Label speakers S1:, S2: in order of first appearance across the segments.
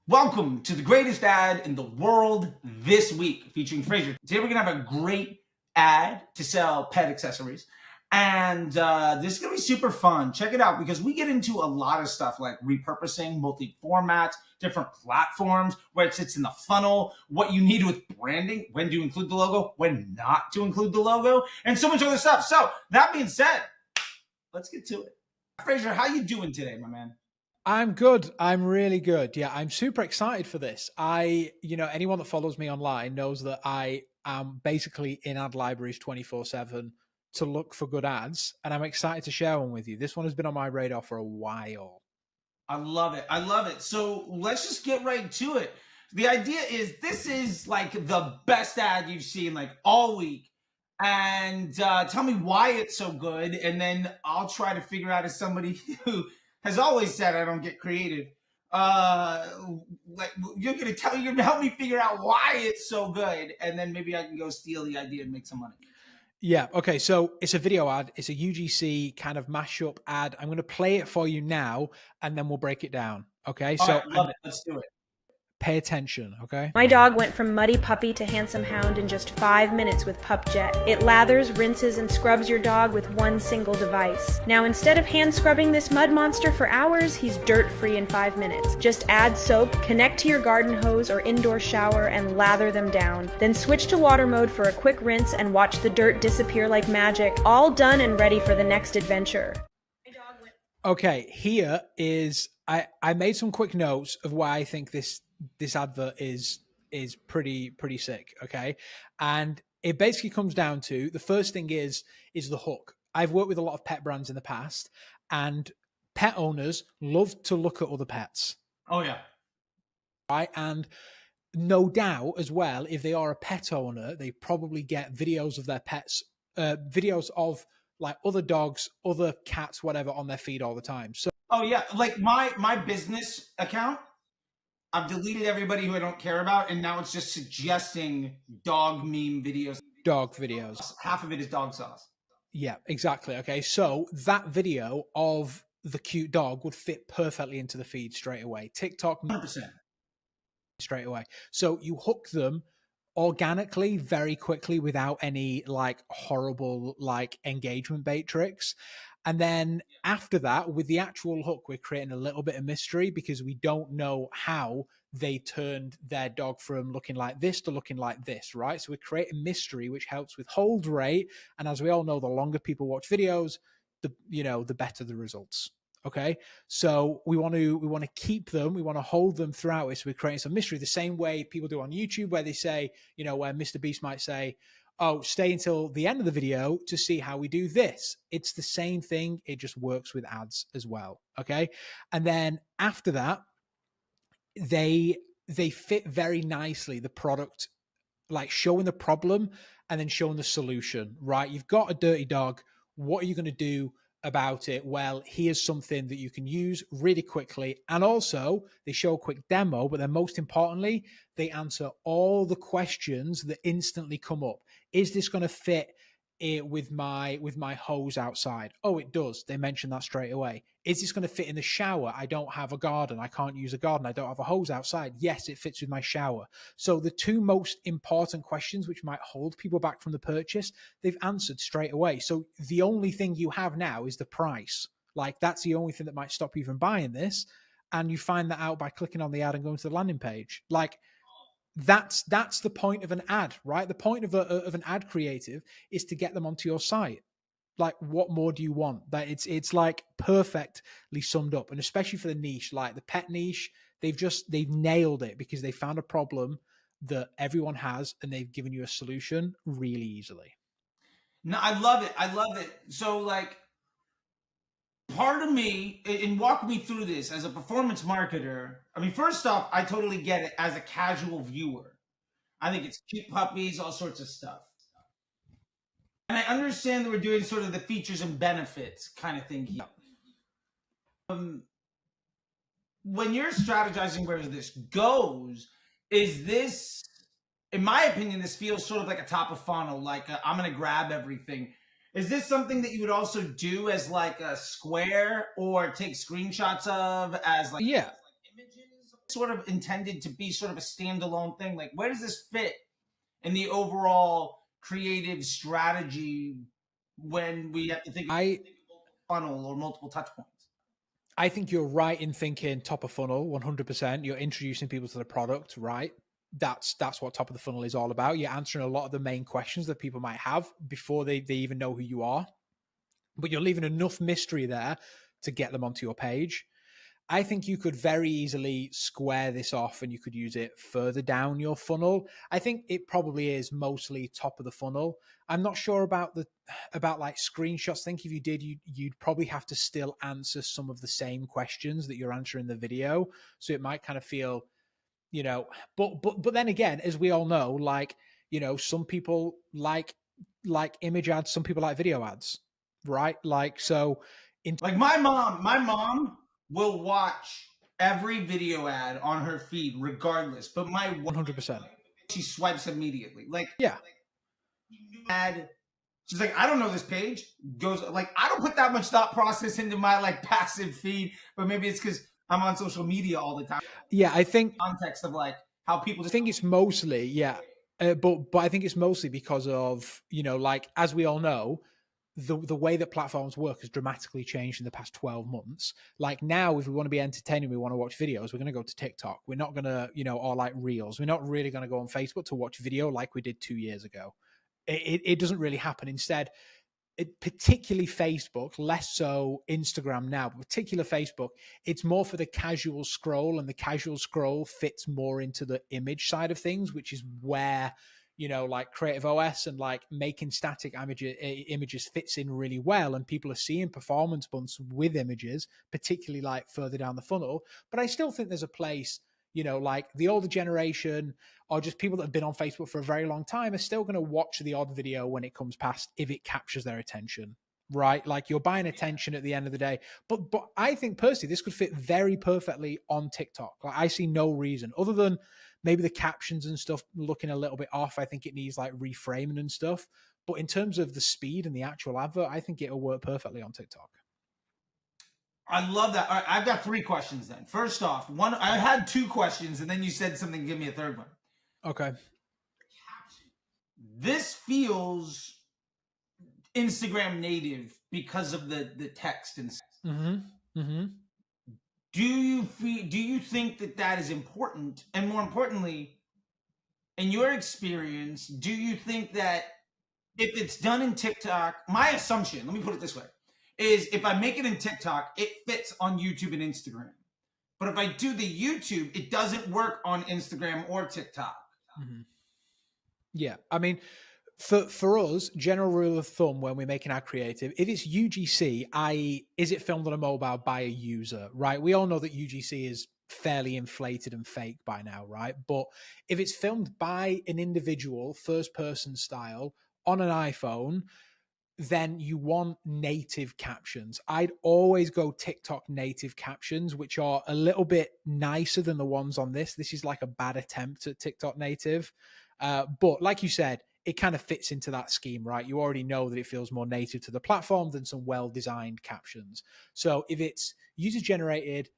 S1: Welcome to the greatest ad in the world this week, featuring Fraser. Today we're gonna have a great ad to sell pet accessories, and this is gonna be super fun. Check it out because we get into a lot of stuff like repurposing, multi-formats, different platforms, where it sits in the funnel, what you need with branding, when to include the logo, when not to include the logo, and so much other stuff. So that being said, let's get to it. Fraser, how you doing today, my man?
S2: I'm good. I'm really good. Yeah, I'm super excited for this. Anyone that follows me online knows that I am basically in ad libraries 24/7 to look for good ads, and I'm excited to share one with you. This one has been on my radar for a while.
S1: I love it. I love it. So let's just get right to it. The idea is this is like the best ad you've seen like all week. And tell me why it's so good. And then I'll try to figure out, as somebody who has always said I don't get creative, like you're gonna help me figure out why it's so good, and then maybe I can go steal the idea and make some money.
S2: Yeah. Okay. So it's a video ad. It's a UGC kind of mashup ad. I'm going to play it for you now, and then we'll break it down. Okay.
S1: All
S2: So
S1: right, love it. Let's do it.
S2: pay attention. Okay.
S3: My dog went from muddy puppy to handsome hound in just 5 minutes with Pup Jet. It lathers, rinses, and scrubs your dog with one single device. Now, instead of hand scrubbing this mud monster for hours, he's dirt-free in 5 minutes. Just add soap, connect to your garden hose or indoor shower, and lather them down. Then switch to water mode for a quick rinse and watch the dirt disappear like magic. All done and ready for the next adventure.
S2: Okay, here is I made some quick notes of why I think this advert is pretty sick. Okay, and it basically comes down to the first thing is the hook. I've worked with a lot of pet brands in the past, and pet owners love to look at other pets.
S1: Oh yeah,
S2: right. And no doubt as well, if they are a pet owner, they probably get videos of their pets, videos of like other dogs, other cats, whatever, on their feed all the time. So,
S1: oh yeah, like my business account, I've deleted everybody who I don't care about, and now it's just suggesting dog meme videos.
S2: dog videos.
S1: Half of it is dog sauce.
S2: Yeah, exactly. Okay, so that video of the cute dog would fit perfectly into the feed straight away. TikTok,
S1: 100%.
S2: straight away. So you hook them organically very quickly without any like horrible like engagement bait tricks. And then after that, with the actual hook, we're creating a little bit of mystery because we don't know how they turned their dog from looking like this to looking like this, right? So we're creating mystery, which helps with hold rate. And as we all know, the longer people watch videos, the better the results. Okay, so we want to keep them, we want to hold them throughout it. So we're creating some mystery, the same way people do on YouTube, where they say, where Mr. Beast might say, oh, stay until the end of the video to see how we do this. It's the same thing. It just works with ads as well. Okay, and then after that, they fit very nicely the product, like showing the problem and then showing the solution. Right, you've got a dirty dog. What are you going to do about it? Well, here's something that you can use really quickly. And also they show a quick demo, but then most importantly, they answer all the questions that instantly come up. Is this going to fit it with my hose outside? Oh, it does. They mention that straight away. Is this going to fit in the shower? I don't have a garden. I can't use a garden. I don't have a hose outside. Yes, it fits with my shower. So the two most important questions which might hold people back from the purchase, they've answered straight away. So the only thing you have now is the price. Like that's the only thing that might stop you from buying this. And you find that out by clicking on the ad and going to the landing page. Like that's the point of an ad, right? The point of an ad creative is to get them onto your site. Like, what more do you want? That it's like perfectly summed up, and especially for the niche, like the pet niche, they've nailed it because they found a problem that everyone has, and they've given you a solution really easily.
S1: No, I love it. I love it. So, like, part of me, and walk me through this as a performance marketer. I mean, first off, I totally get it as a casual viewer. I think it's cute puppies, all sorts of stuff. And I understand that we're doing sort of the features and benefits kind of thing here. When you're strategizing where this goes, is this, in my opinion, this feels sort of like a top of funnel, like I'm going to grab everything. Is this something that you would also do as like a square or take screenshots of as like,
S2: yeah,
S1: images? sort of intended to be sort of a standalone thing? Like, where does this fit in the overall creative strategy when we have to think of funnel or multiple touch points?
S2: I think you're right in thinking top of funnel, 100%. You're introducing people to the product, right? That's what top of the funnel is all about. You're answering a lot of the main questions that people might have before they even know who you are. But you're leaving enough mystery there to get them onto your page. I think you could very easily square this off and you could use it further down your funnel. I think it probably is mostly top of the funnel. I'm not sure about like screenshots. I think if you did, you'd probably have to still answer some of the same questions that you're answering in the video. So it might kind of feel, you know, but then again, as we all know, like, you know, some people like image ads, some people like video ads, right? Like, so
S1: like my mom will watch every video ad on her feed regardless, but my
S2: 100%,
S1: she swipes immediately. Like,
S2: yeah,
S1: ad, she's like, I don't know this page. Goes like, I don't put that much thought process into my like passive feed, but maybe it's because I'm on social media all the time.
S2: Yeah, I think
S1: context of like how people just
S2: I think it's mostly, yeah, but I think it's mostly because of, you know, like, as we all know, the way that platforms work has dramatically changed in the past 12 months. Like now, if we want to be entertaining, we want to watch videos, we're going to go to TikTok. We're not going to, you know, or like Reels. We're not really going to go on Facebook to watch video like we did 2 years ago. It doesn't really happen. Instead, particularly Facebook, less so Instagram now, but particularly Facebook, it's more for the casual scroll, and the casual scroll fits more into the image side of things, which is where, you know, like Creative OS and like making static images fits in really well. And people are seeing performance bumps with images, particularly like further down the funnel. But I still think there's a place, you know, like the older generation or just people that have been on Facebook for a very long time are still going to watch the odd video when it comes past, if it captures their attention, right? Like you're buying attention at the end of the day. But I think personally, this could fit very perfectly on TikTok. Like I see no reason other than maybe the captions and stuff looking a little bit off. I think it needs like reframing and stuff. But in terms of the speed and the actual advert, I think it'll work perfectly on TikTok.
S1: I love that. All right, I've got 3 questions then. First off, one, I had 2 questions and then you said something, give me a third one.
S2: Okay.
S1: This feels Instagram native because of the text and stuff.
S2: Mm-hmm. Mm-hmm.
S1: Do you think that is important? And more importantly, in your experience, do you think that if it's done in TikTok, my assumption, let me put it this way, is if I make it in TikTok, it fits on YouTube and Instagram. But if I do the YouTube, it doesn't work on Instagram or TikTok.
S2: Mm-hmm. Yeah. I mean, for us, general rule of thumb when we're making our creative, if it's UGC, i.e., is it filmed on a mobile by a user, right? We all know that UGC is fairly inflated and fake by now, right? But if it's filmed by an individual, first person style on an iPhone, then you want native captions. I'd always go TikTok native captions, which are a little bit nicer than the ones on this. This is like a bad attempt at TikTok native. But like you said, it kind of fits into that scheme, right? You already know that it feels more native to the platform than some well-designed captions. So if it's user-generated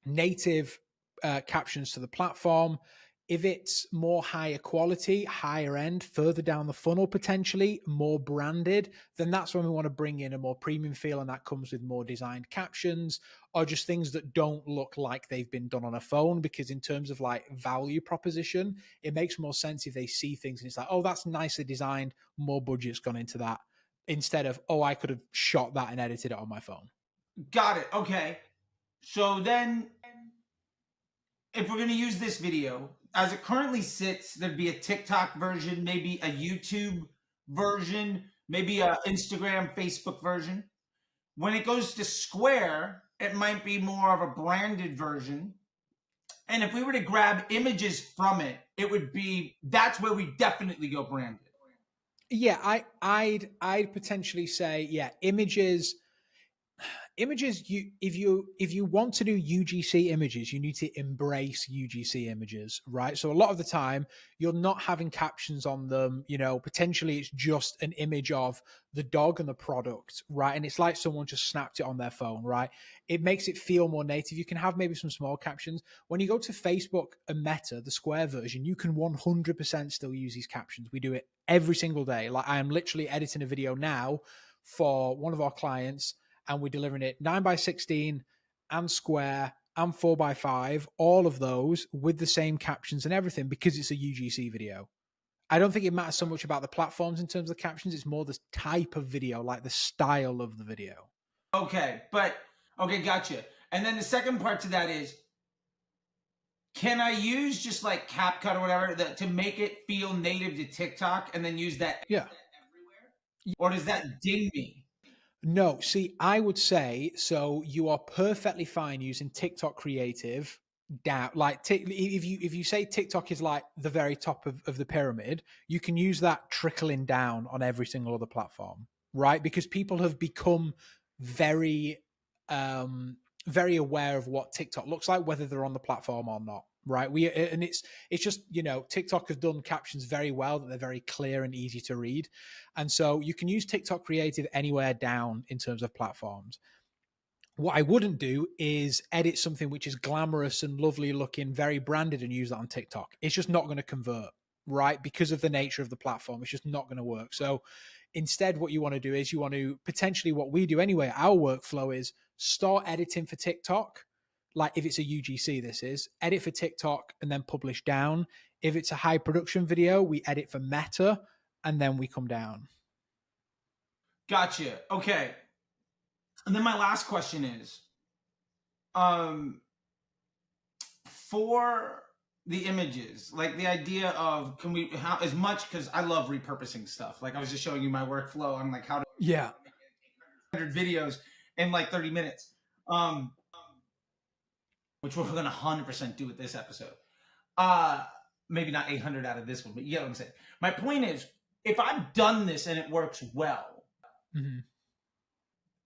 S2: native captions to the platform, if it's more higher quality, higher end, further down the funnel, potentially more branded, then that's when we want to bring in a more premium feel. And that comes with more designed captions or just things that don't look like they've been done on a phone. Because in terms of like value proposition, it makes more sense if they see things and it's like, oh, that's nicely designed, more budget's gone into that, instead of, oh, I could have shot that and edited it on my phone.
S1: Got it. Okay. So then if we're going to use this video, as it currently sits, there'd be a TikTok version, maybe a YouTube version, maybe a Instagram, Facebook version. When it goes to Square, it might be more of a branded version. And if we were to grab images from it, it would be, that's where we definitely go branded.
S2: Yeah, I'd potentially say, yeah, images images, if you want to do UGC images, you need to embrace UGC images, right? So a lot of the time you're not having captions on them, potentially it's just an image of the dog and the product, right? And it's like someone just snapped it on their phone, right? It makes it feel more native. You can have maybe some small captions. When you go to Facebook and Meta, the Square version, you can 100% still use these captions. We do it every single day. Like I am literally editing a video now for one of our clients, and we're delivering it 9:16 and square and 4:5, all of those with the same captions and everything, because it's a UGC video. I don't think it matters so much about the platforms in terms of the captions. It's more the type of video, like the style of the video.
S1: Okay, gotcha. And then the second part to that is, can I use just like CapCut or whatever to make it feel native to TikTok and then use that
S2: everywhere?
S1: Or does that ding me?
S2: No, see, I would say, so you are perfectly fine using TikTok creative down. Like if you say TikTok is like the very top of the pyramid, you can use that trickling down on every single other platform, right? Because people have become very aware of what TikTok looks like, whether they're on the platform or not, right? And it's just, TikTok has done captions very well, that they're very clear and easy to read. And so you can use TikTok creative anywhere down in terms of platforms. What I wouldn't do is edit something which is glamorous and lovely looking, very branded, and use that on TikTok. It's just not going to convert, right? Because of the nature of the platform, it's just not going to work. So instead, what you want to do is you want to potentially, what we do anyway, our workflow is start editing for TikTok. Like if it's a UGC, this is edit for TikTok and then publish down. If it's a high production video, we edit for Meta and then we come down.
S1: Gotcha. Okay. And then my last question is, for the images, like the idea of, as much, because I love repurposing stuff. Like I was just showing you my workflow on like how to make 100 videos in like 30 minutes, which we're going to 100% do with this episode. Maybe not 800 out of this one, but you get what I'm saying. My point is, if I've done this and it works well,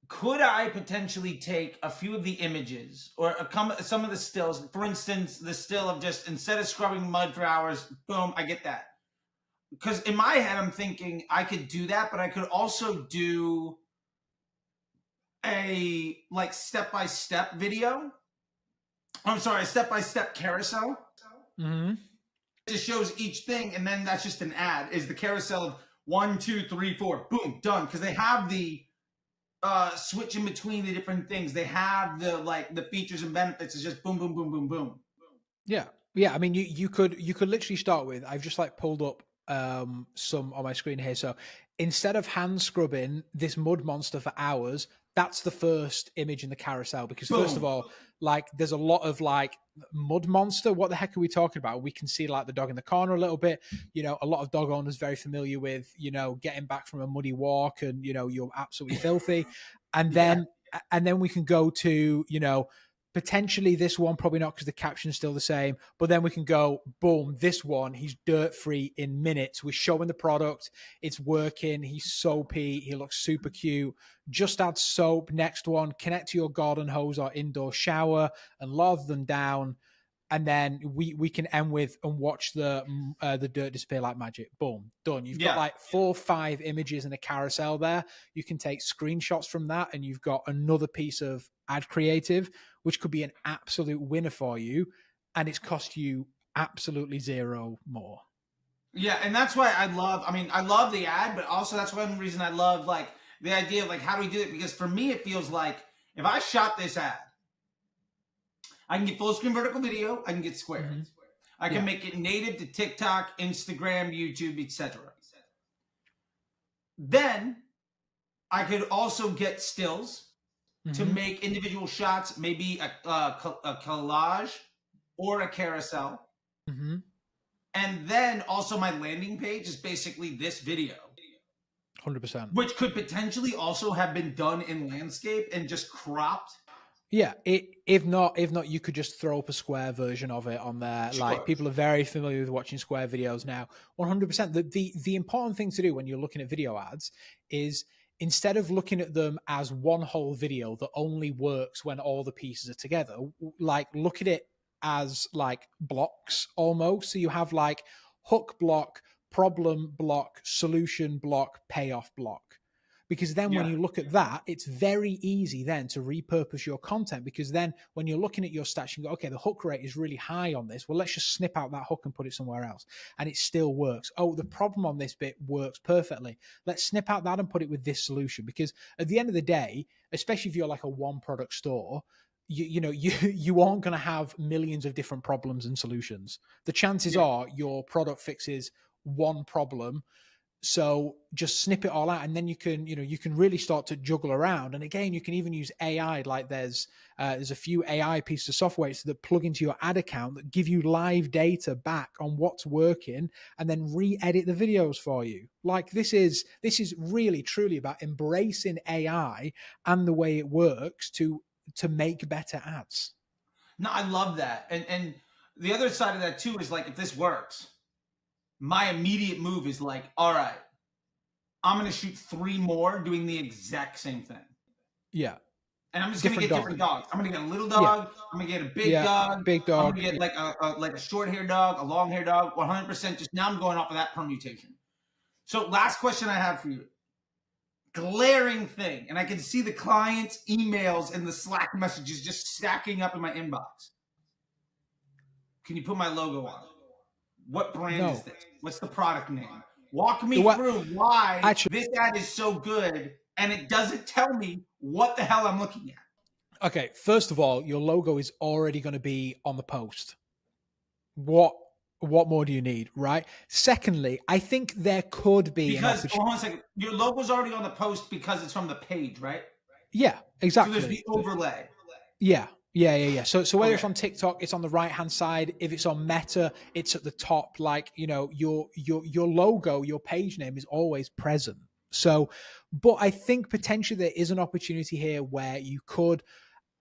S1: could I potentially take a few of the images or some of the stills, for instance, the still of just, instead of scrubbing mud for hours, boom, I get that. Because in my head, I'm thinking I could do that, but I could also do a like step-by-step video. I'm sorry, a step-by-step carousel. It just shows each thing, and then that's just an ad. Is the carousel of 1, 2, 3, 4, boom, done. Because they have the switch in between the different things. They have the features and benefits. It's just boom, boom, boom, boom, boom.
S2: Yeah. I mean, you could literally start with, I've just like pulled up some on my screen here. So instead of hand scrubbing this mud monster for hours, that's the first image in the carousel. Because first of all, like there's a lot of like mud monster. What the heck are we talking about? We can see like the dog in the corner a little bit. A lot of dog owners very familiar with, getting back from a muddy walk and, you're absolutely filthy. And then, we can go to, potentially this one, probably not because the caption's still the same, but then we can go, boom, this one, he's dirt free in minutes. We're showing the product. It's working. He's soapy. He looks super cute. Just add soap. Next one, connect to your garden hose or indoor shower and lather them down. And then we can end with and watch the dirt disappear like magic. Boom, done. You've got like 4 or 5 images in a carousel there. You can take screenshots from that, and you've got another piece of ad creative, which could be an absolute winner for you, and it's cost you absolutely zero more.
S1: Yeah, and that's why I love the ad, but also that's one reason I love like the idea of like how do we do it? Because for me, it feels like if I shot this ad, I can get full screen vertical video, I can get square. I can make it native to TikTok, Instagram, YouTube, etc. Then I could also get stills to make individual shots, maybe a collage or a carousel. And then also my landing page is basically this video.
S2: 100%.
S1: Which could potentially also have been done in landscape and just cropped.
S2: Yeah, if not, you could just throw up a square version of it on there. Sure. Like people are very familiar with watching square videos now. 100%. The important thing to do when you're looking at video ads is instead of looking at them as one whole video that only works when all the pieces are together, like look at it as like blocks almost. So you have like hook block, problem block, solution block, payoff block. Because then when you look at that, it's very easy then to repurpose your content, because then when you're looking at your stats, you go, okay, the hook rate is really high on this. Well, let's just snip out that hook and put it somewhere else. And it still works. Oh, the problem on this bit works perfectly. Let's snip out that and put it with this solution. Because at the end of the day, especially if you're like a one product store, you aren't going to have millions of different problems and solutions. The chances are your product fixes one problem. So just snip it all out, and then you can really start to juggle around. And again, you can even use AI. Like there's a few AI pieces of software that plug into your ad account that give you live data back on what's working, and then re-edit the videos for you. Like this is really truly about embracing AI and the way it works to make better ads.
S1: No, I love that. And the other side of that too is like, if this works, my immediate move is like, all right, I'm going to shoot 3 more doing the exact same thing.
S2: Yeah.
S1: And I'm just going to get different dogs. I'm going to get a little dog. I'm going to get a big dog.
S2: Big dog.
S1: I'm going to get like a short hair dog, a long hair dog, 100%. Just now I'm going off of that permutation. So last question I have for you. Glaring thing. And I can see the client's emails and the Slack messages just stacking up in my inbox. Can you put my logo on? What brand is this? What's the product name? Walk me through why this ad is so good and it doesn't tell me what the hell I'm looking at.
S2: Okay, first of all, your logo is already going to be on the post. What more do you need, right? Secondly, I think there could be
S1: hold on a second. Your logo's already on the post because it's from the page, right?
S2: Yeah, exactly.
S1: So there's the overlay.
S2: Yeah. So whether it's on TikTok, it's on the right hand side. If it's on Meta, it's at the top. Like, your logo, your page name is always present. So, but I think potentially there is an opportunity here where you could.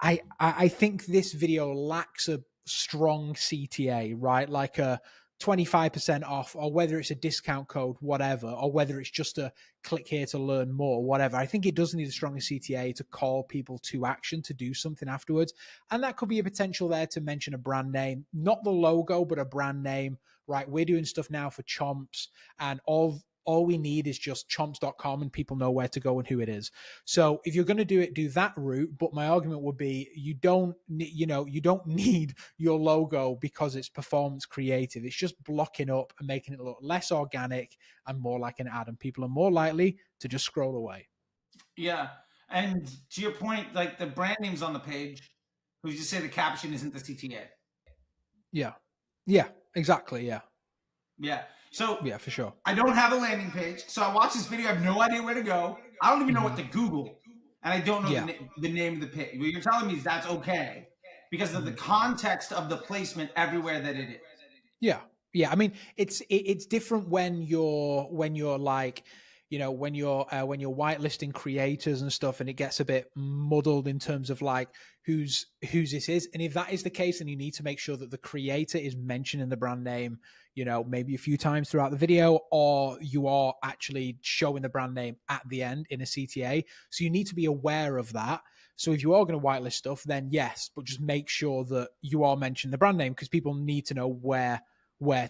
S2: I think this video lacks a strong CTA, right? Like a 25% off, or whether it's a discount code, whatever, or whether it's just a click here to learn more, whatever. I think it does need a stronger CTA to call people to action, to do something afterwards. And that could be a potential there to mention a brand name, not the logo, but a brand name, right? We're doing stuff now for Chomps, and all we need is just chomps.com and people know where to go and who it is. So if you're going to do it, do that route. But my argument would be you don't need your logo because it's performance creative. It's just blocking up and making it look less organic and more like an ad, and people are more likely to just scroll away.
S1: Yeah. And to your point, like the brand name's on the page. We just say the caption isn't the CTA.
S2: Yeah, exactly.
S1: Yeah. So
S2: yeah, for sure.
S1: I don't have a landing page. So I watch this video. I have no idea where to go. I don't even know what to Google. And I don't know the name of the page. What you're telling me is that's okay because of the context of the placement everywhere that it is.
S2: Yeah. I mean, it's different when you're like, when you're whitelisting creators and stuff, and it gets a bit muddled in terms of like whose this is. And if that is the case, then you need to make sure that the creator is mentioned in the brand name, maybe a few times throughout the video, or you are actually showing the brand name at the end in a CTA. So you need to be aware of that. So if you are going to whitelist stuff, then yes, but just make sure that you are mentioning the brand name, because people need to know where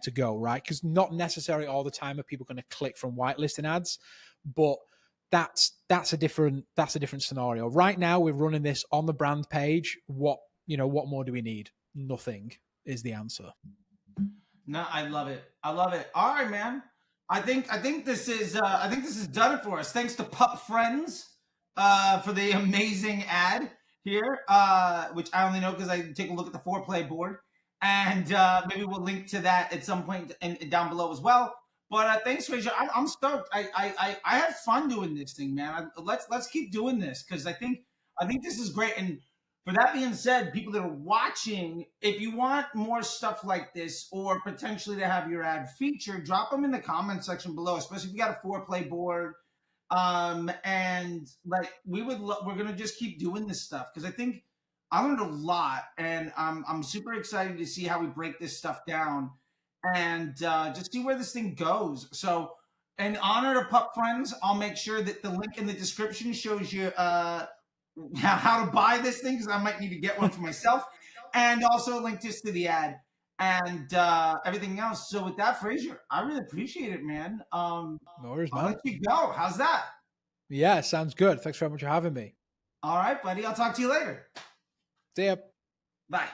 S2: to go, right? Because not necessarily all the time are people going to click from whitelisting ads, but that's a different scenario. Right now, we're running this on the brand page. What more do we need? Nothing is the answer.
S1: No, I love it. All right, man. I think this is done it for us. Thanks to PupFrendz for the amazing ad here, which I only know because I take a look at the Foreplay board. And maybe we'll link to that at some point down below as well. But thanks, Frazier. I'm stoked. I had fun doing this thing, man. Let's keep doing this because I think this is great. And for that being said, people that are watching, if you want more stuff like this or potentially to have your ad featured, drop them in the comment section below, especially if you got a Foreplay board. And like we're gonna just keep doing this stuff because I think I learned a lot, and I'm super excited to see how we break this stuff down and just see where this thing goes. So In honor of PupFrendz, I'll make sure that the link in the description shows you how to buy this thing, because I might need to get one for myself, and also a link just to the ad and everything else. So with that, Fraser, I really appreciate it, man.
S2: No worries,
S1: I'll
S2: man.
S1: let you go. How's that?
S2: Yeah, sounds good. Thanks very much for having me.
S1: All right, buddy. I'll talk to you later.
S2: See ya.
S1: Bye.